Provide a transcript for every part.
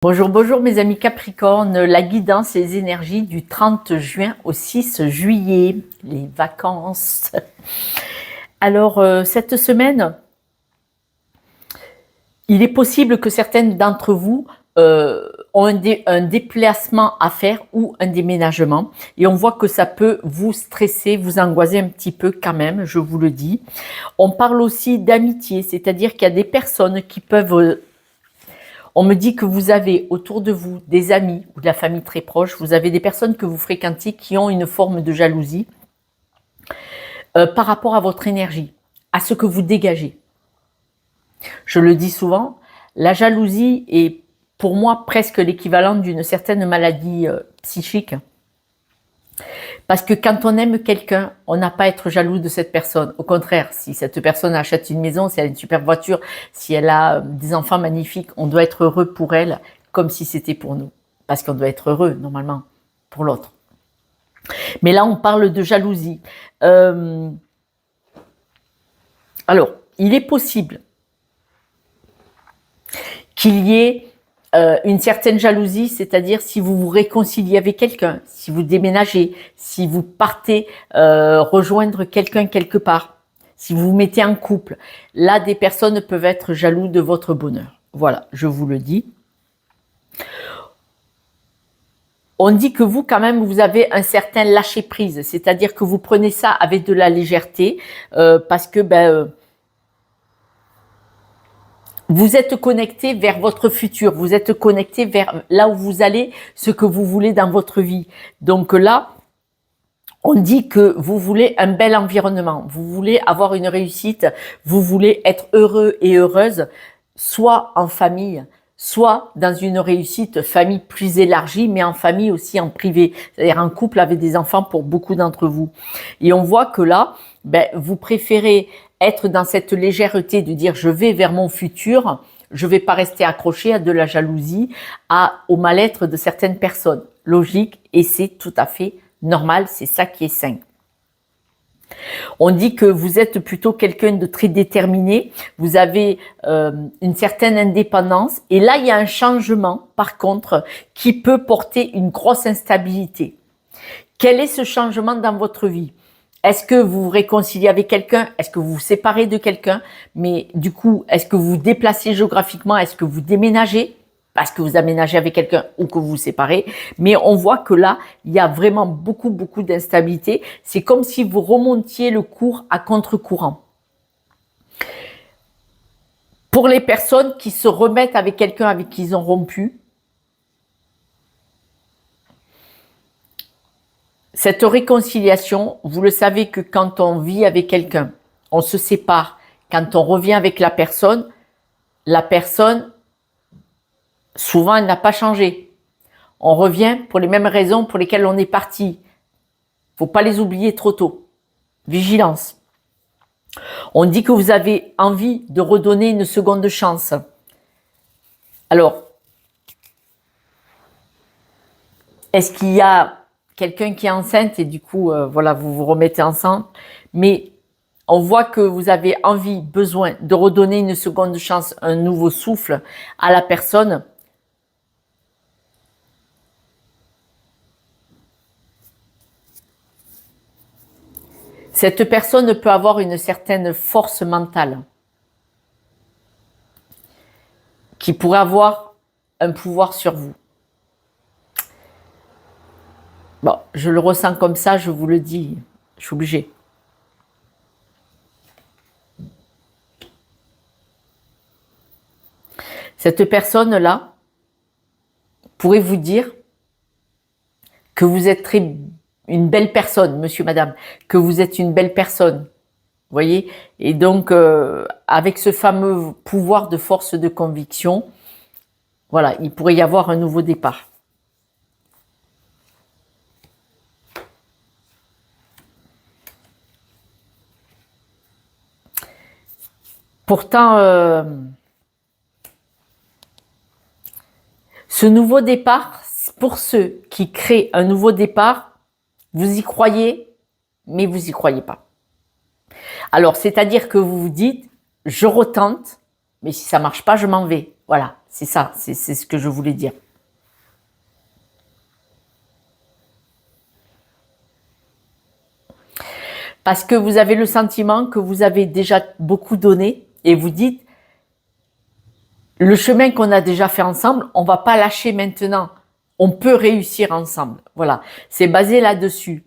Bonjour, bonjour mes amis Capricorne, la guidance et les énergies du 30 juin au 6 juillet, les vacances. Alors cette semaine, il est possible que certaines d'entre vous ont un déplacement à faire ou un déménagement et on voit que ça peut vous stresser, vous angoisser un petit peu quand même, je vous le dis. On parle aussi d'amitié, c'est-à-dire qu'il y a des personnes qui peuvent... On me dit que vous avez autour de vous des amis ou de la famille très proche, vous avez des personnes que vous fréquentez qui ont une forme de jalousie par rapport à votre énergie, à ce que vous dégagez. Je le dis souvent, la jalousie est pour moi presque l'équivalent d'une certaine maladie psychique. Parce que quand on aime quelqu'un, on n'a pas à être jaloux de cette personne. Au contraire, si cette personne achète une maison, si elle a une super voiture, si elle a des enfants magnifiques, on doit être heureux pour elle, comme si c'était pour nous. Parce qu'on doit être heureux, normalement, pour l'autre. Mais là, on parle de jalousie. Alors, il est possible qu'il y ait une certaine jalousie, c'est-à-dire si vous vous réconciliez avec quelqu'un, si vous déménagez, si vous partez rejoindre quelqu'un quelque part, si vous vous mettez en couple, là des personnes peuvent être jaloux de votre bonheur. Voilà, je vous le dis. On dit que vous, quand même, vous avez un certain lâcher-prise, c'est-à-dire que vous prenez ça avec de la légèreté parce que vous êtes connecté vers votre futur, vous êtes connecté vers là où vous allez, ce que vous voulez dans votre vie. Donc là, on dit que vous voulez un bel environnement, vous voulez avoir une réussite, vous voulez être heureux et heureuse, soit en famille, soit dans une réussite famille plus élargie, mais en famille aussi en privé, c'est-à-dire en couple avec des enfants pour beaucoup d'entre vous. Et on voit que là, vous préférez être dans cette légèreté de dire je vais vers mon futur, je ne vais pas rester accroché à de la jalousie, au mal-être de certaines personnes. Logique, et c'est tout à fait normal, c'est ça qui est sain. On dit que vous êtes plutôt quelqu'un de très déterminé, vous avez une certaine indépendance, et là il y a un changement par contre qui peut porter une grosse instabilité. Quel est ce changement dans votre vie ? Est-ce que vous vous réconciliez avec quelqu'un ? Est-ce que vous vous séparez de quelqu'un ? Mais du coup, est-ce que vous vous déplacez géographiquement ? Est-ce que vous déménagez ? Parce que vous aménagez avec quelqu'un ou que vous vous séparez. Mais on voit que là, il y a vraiment beaucoup d'instabilité. C'est comme si vous remontiez le cours à contre-courant. Pour les personnes qui se remettent avec quelqu'un avec qui ils ont rompu, cette réconciliation, vous le savez que quand on vit avec quelqu'un, on se sépare. Quand on revient avec la personne, souvent, elle n'a pas changé. On revient pour les mêmes raisons pour lesquelles on est parti. Il ne faut pas les oublier trop tôt. Vigilance. On dit que vous avez envie de redonner une seconde chance. Alors, est-ce qu'il y a quelqu'un qui est enceinte et du coup, voilà, vous vous remettez ensemble, mais on voit que vous avez envie, besoin de redonner une seconde chance, un nouveau souffle à la personne. Cette personne peut avoir une certaine force mentale qui pourrait avoir un pouvoir sur vous. Bon, je le ressens comme ça, je vous le dis, je suis obligée. Cette personne-là pourrait vous dire que vous êtes une belle personne, monsieur, madame, que vous êtes une belle personne, vous voyez ? Et donc, avec ce fameux pouvoir de force de conviction, voilà, il pourrait y avoir un nouveau départ. Pourtant, ce nouveau départ, pour ceux qui créent un nouveau départ, vous y croyez, mais vous y croyez pas. Alors, c'est-à-dire que vous vous dites, je retente, mais si ça marche pas, je m'en vais. Voilà, C'est ça, c'est ce que je voulais dire. Parce que vous avez le sentiment que vous avez déjà beaucoup donné et vous dites, le chemin qu'on a déjà fait ensemble, on va pas lâcher maintenant. On peut réussir ensemble. Voilà, c'est basé là-dessus.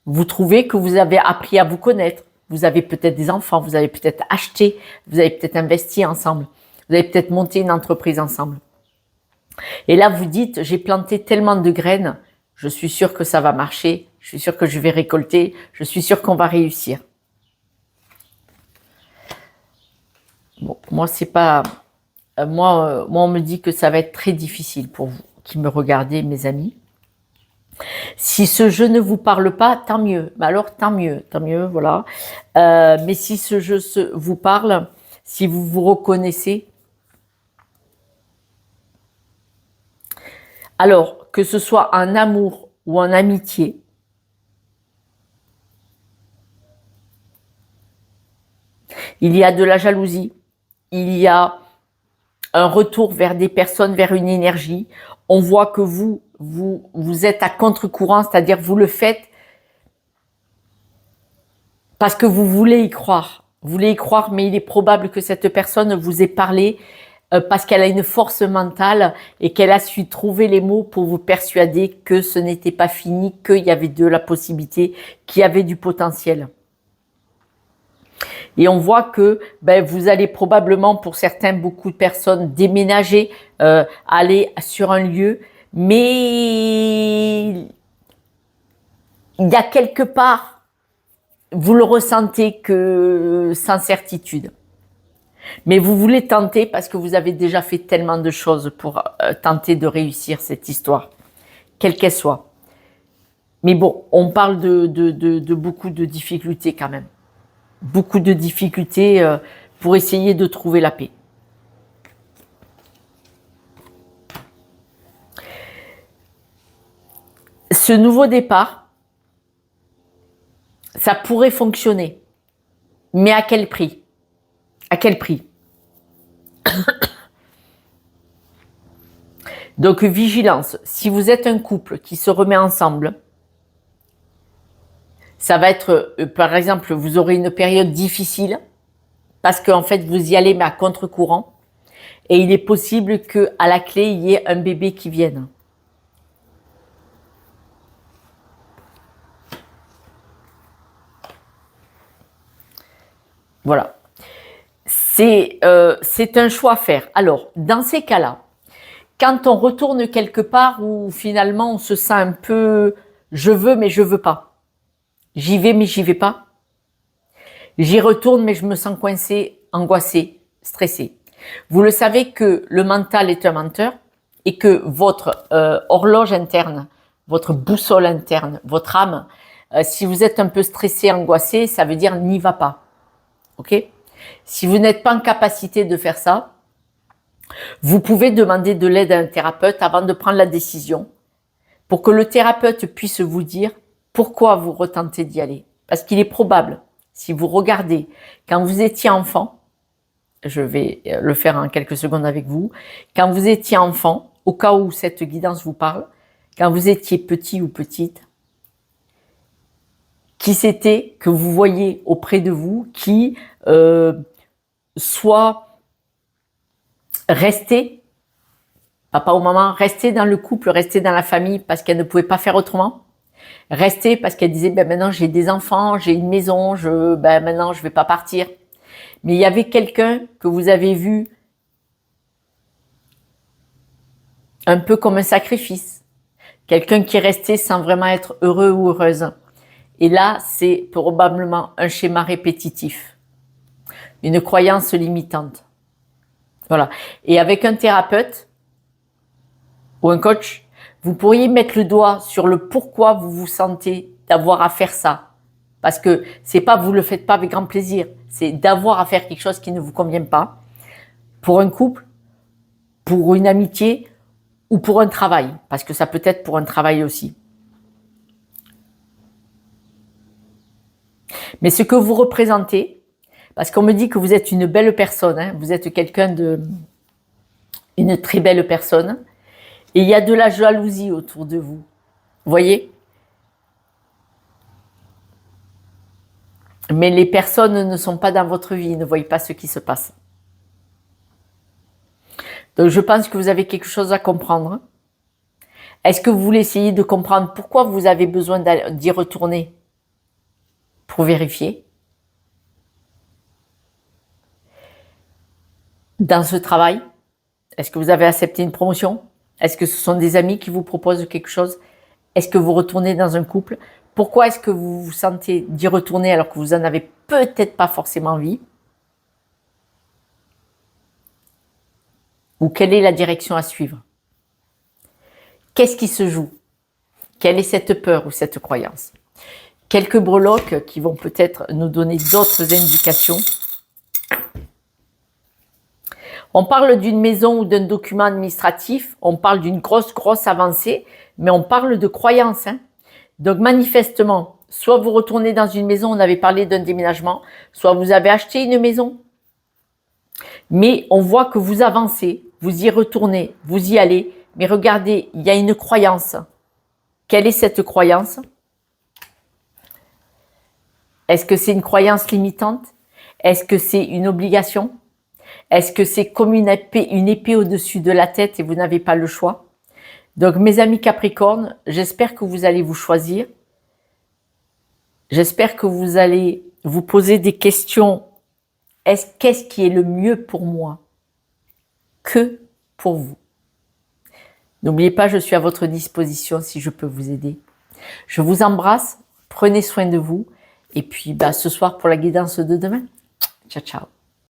Vous trouvez que vous avez appris à vous connaître. Vous avez peut-être des enfants, vous avez peut-être acheté, vous avez peut-être investi ensemble. Vous avez peut-être monté une entreprise ensemble. Et là, vous dites, j'ai planté tellement de graines, je suis sûr que ça va marcher, je suis sûr que je vais récolter, je suis sûr qu'on va réussir. Bon, moi, c'est pas... moi, on me dit que ça va être très difficile pour vous qui me regardez, mes amis. Si ce jeu ne vous parle pas, tant mieux. Mais alors, tant mieux, voilà. Mais si ce jeu vous parle, si vous vous reconnaissez, alors que ce soit en amour ou en amitié, il y a de la jalousie, il y a un retour vers des personnes, vers une énergie. On voit que vous êtes à contre-courant, c'est-à-dire vous le faites parce que vous voulez y croire. Vous voulez y croire, mais il est probable que cette personne vous ait parlé parce qu'elle a une force mentale et qu'elle a su trouver les mots pour vous persuader que ce n'était pas fini, qu'il y avait de la possibilité, qu'il y avait du potentiel. Et on voit que vous allez probablement, pour certains, beaucoup de personnes, déménager, aller sur un lieu, mais il y a quelque part, vous le ressentez que sans certitude. Mais vous voulez tenter parce que vous avez déjà fait tellement de choses pour tenter de réussir cette histoire, quelle qu'elle soit. Mais bon, on parle de beaucoup de difficultés quand même. Beaucoup de difficultés pour essayer de trouver la paix. Ce nouveau départ, ça pourrait fonctionner. Mais à quel prix? À quel prix? Donc, vigilance. Si vous êtes un couple qui se remet ensemble, ça va être, par exemple, vous aurez une période difficile parce qu'en fait, vous y allez mais à contre-courant. Et il est possible qu'à la clé, il y ait un bébé qui vienne. Voilà. C'est un choix à faire. Alors, dans ces cas-là, quand on retourne quelque part où finalement on se sent un peu « je veux mais je veux pas ». J'y vais mais j'y vais pas. J'y retourne mais je me sens coincé, angoissé, stressé. Vous le savez que le mental est un menteur et que votre horloge interne, votre boussole interne, votre âme, si vous êtes un peu stressé, angoissé, ça veut dire n'y va pas. Ok ? Si vous n'êtes pas en capacité de faire ça, vous pouvez demander de l'aide à un thérapeute avant de prendre la décision pour que le thérapeute puisse vous dire pourquoi vous retentez d'y aller. Parce qu'il est probable, si vous regardez, quand vous étiez enfant, je vais le faire en quelques secondes avec vous, quand vous étiez enfant, au cas où cette guidance vous parle, quand vous étiez petit ou petite, qui c'était que vous voyez auprès de vous qui soit restait, papa ou maman, restait dans le couple, restait dans la famille parce qu'elle ne pouvait pas faire autrement, restait parce qu'elle disait maintenant j'ai des enfants, j'ai une maison, maintenant je vais pas partir. Mais il y avait quelqu'un que vous avez vu un peu comme un sacrifice, quelqu'un qui restait sans vraiment être heureux ou heureuse. Et là, c'est probablement un schéma répétitif, une croyance limitante. Voilà. Et avec un thérapeute ou un coach, vous pourriez mettre le doigt sur le pourquoi vous vous sentez d'avoir à faire ça. Parce que c'est pas vous le faites pas avec grand plaisir, c'est d'avoir à faire quelque chose qui ne vous convient pas pour un couple, pour une amitié ou pour un travail, parce que ça peut être pour un travail aussi. Mais ce que vous représentez, parce qu'on me dit que vous êtes une belle personne, hein, vous êtes quelqu'un de... une très belle personne. Et il y a de la jalousie autour de vous. Vous voyez? Mais les personnes ne sont pas dans votre vie, ne voient pas ce qui se passe. Donc je pense que vous avez quelque chose à comprendre. Est-ce que vous voulez essayer de comprendre pourquoi vous avez besoin d'y retourner pour vérifier? Dans ce travail, est-ce que vous avez accepté une promotion? Est-ce que ce sont des amis qui vous proposent quelque chose? Est-ce que vous retournez dans un couple? Pourquoi est-ce que vous vous sentez d'y retourner alors que vous en avez peut-être pas forcément envie? Ou quelle est la direction à suivre? Qu'est-ce qui se joue? Quelle est cette peur ou cette croyance? Quelques breloques qui vont peut-être nous donner d'autres indications. On parle d'une maison ou d'un document administratif, on parle d'une grosse avancée, mais on parle de croyance. Donc manifestement, soit vous retournez dans une maison, on avait parlé d'un déménagement, soit vous avez acheté une maison, mais on voit que vous avancez, vous y retournez, vous y allez, mais regardez, il y a une croyance. Quelle est cette croyance? Est-ce que c'est une croyance limitante? Est-ce que c'est une obligation? Est-ce que c'est comme une épée au-dessus de la tête et vous n'avez pas le choix? Donc mes amis Capricorne, j'espère que vous allez vous choisir. J'espère que vous allez vous poser des questions. Qu'est-ce qui est le mieux pour moi? Que pour vous? N'oubliez pas, je suis à votre disposition si je peux vous aider. Je vous embrasse, prenez soin de vous. Et puis ce soir pour la guidance de demain. Ciao, ciao.